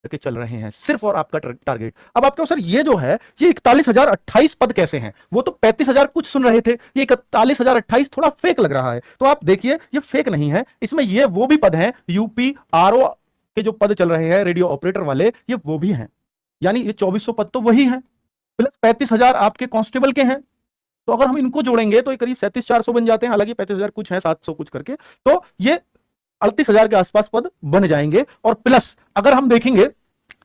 करके चल रहे हैं सिर्फ, और आपका टारगेट। अब आप कहो सर ये जो है ये 41,028 पद कैसे हैं? वो तो 35,000 कुछ सुन रहे थे, ये 41,028 थोड़ा फेक लग रहा है। तो आप देखिए ये फेक नहीं है, इसमें ये वो भी पद हैं यूपी आरओ के जो पद चल रहे हैं रेडियो ऑपरेटर वाले, ये वो भी हैं। यानी ये 2400 पद तो वही हैं, प्लस 35,000 आपके कांस्टेबल के हैं। तो अगर हम इनको जोड़ेंगे तो ये करीब 37,400 बन जाते हैं, हालांकि 35,000 कुछ है, 700 कुछ करके, तो ये 38,000 के आसपास पद बन जाएंगे। और प्लस अगर हम देखेंगे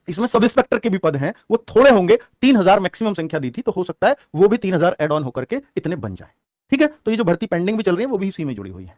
इसमें सब इंस्पेक्टर के भी पद हैं, वो थोड़े होंगे, 3,000 मैक्सिमम संख्या दी थी, तो हो सकता है वो भी 3,000 एड ऑन होकर के इतने बन जाए। ठीक है, तो ये जो भर्ती पेंडिंग भी चल रही है वो भी इसी में जुड़ी हुई है।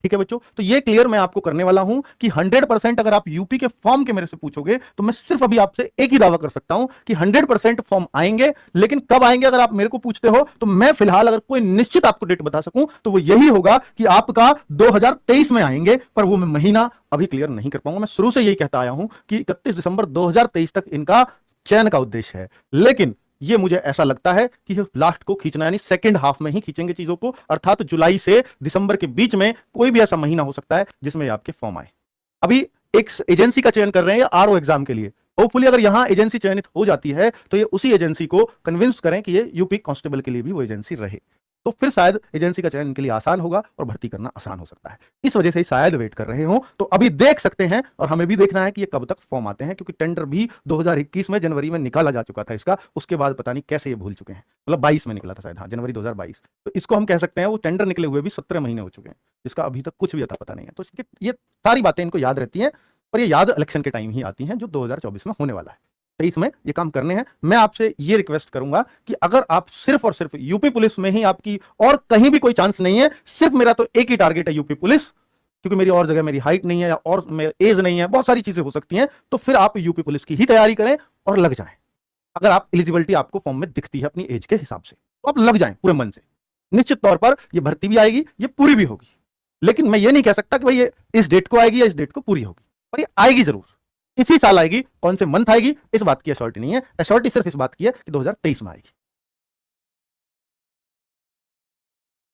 ठीक है बच्चों, तो ये क्लियर मैं आपको करने वाला हूं कि 100% अगर आप यूपी के फॉर्म के मेरे से पूछोगे तो मैं सिर्फ अभी आपसे एक ही दावा कर सकता हूं कि 100% फॉर्म आएंगे। लेकिन कब आएंगे अगर आप मेरे को पूछते हो तो मैं फिलहाल अगर कोई निश्चित आपको डेट बता सकूं तो वो यही होगा कि आपका 2023 में आएंगे, पर वो मैं महीना अभी क्लियर नहीं कर पाऊंगा। मैं शुरू से यही कहता आया हूं कि 31 दिसंबर 2023 तक इनका चयन का उद्देश्य है, लेकिन ये मुझे ऐसा लगता है कि लास्ट को खींचना, यानी सेकंड हाफ में ही खींचेंगे चीजों को, अर्थात जुलाई से दिसंबर के बीच में कोई भी ऐसा महीना हो सकता है जिसमें आपके फॉर्म आए। अभी एक एजेंसी का चयन कर रहे हैं आरओ एग्जाम के लिए, होपफुली अगर यहां एजेंसी चयनित हो जाती है तो ये उसी एजेंसी को कन्विंस करें कि ये यूपी कांस्टेबल के लिए भी वो एजेंसी रहे, तो फिर शायद एजेंसी का चयन इनके लिए आसान होगा और भर्ती करना आसान हो सकता है। इस वजह से शायद वेट कर रहे हो, तो अभी देख सकते हैं, और हमें भी देखना है कि ये कब तक फॉर्म आते हैं, क्योंकि टेंडर भी 2021 में जनवरी में निकाला जा चुका था इसका, उसके बाद पता नहीं कैसे ये भूल चुके हैं, मतलब 22 में निकला था शायद, हाँ जनवरी 2022। तो इसको हम कह सकते हैं वो टेंडर निकले हुए भी 17 महीने हो चुके हैं, जिसका अभी तक कुछ भी अता पता नहीं है। तो ये सारी बातें इनको याद रहती हैं, पर ये याद इलेक्शन के टाइम ही आती हैं जो 2024 में होने वाला है। 23 में ये काम करने हैं। मैं आपसे ये रिक्वेस्ट करूंगा कि अगर आप सिर्फ और सिर्फ यूपी पुलिस में ही आपकी और कहीं भी कोई चांस नहीं है, सिर्फ मेरा तो एक ही टारगेट है यूपी पुलिस, क्योंकि मेरी और जगह मेरी हाइट नहीं है या और मेरी एज नहीं है, बहुत सारी चीजें हो सकती हैं, तो फिर आप यूपी पुलिस की ही तैयारी करें और लग जाएं। अगर आप एलिजिबिलिटी आपको फॉर्म में दिखती है अपनी एज के हिसाब से तो आप लग जाएं पूरे मन से। निश्चित तौर पर ये भर्ती भी आएगी, ये पूरी भी होगी, लेकिन मैं ये नहीं कह सकता कि भाई ये इस डेट को आएगी या इस डेट को पूरी होगी, पर ये आएगी जरूर। इसी साल आएगी, कौन से मंथ आएगी इस बात की एश्योरिटी नहीं है, एश्योरिटी सिर्फ इस बात की है कि 2023 में आएगी।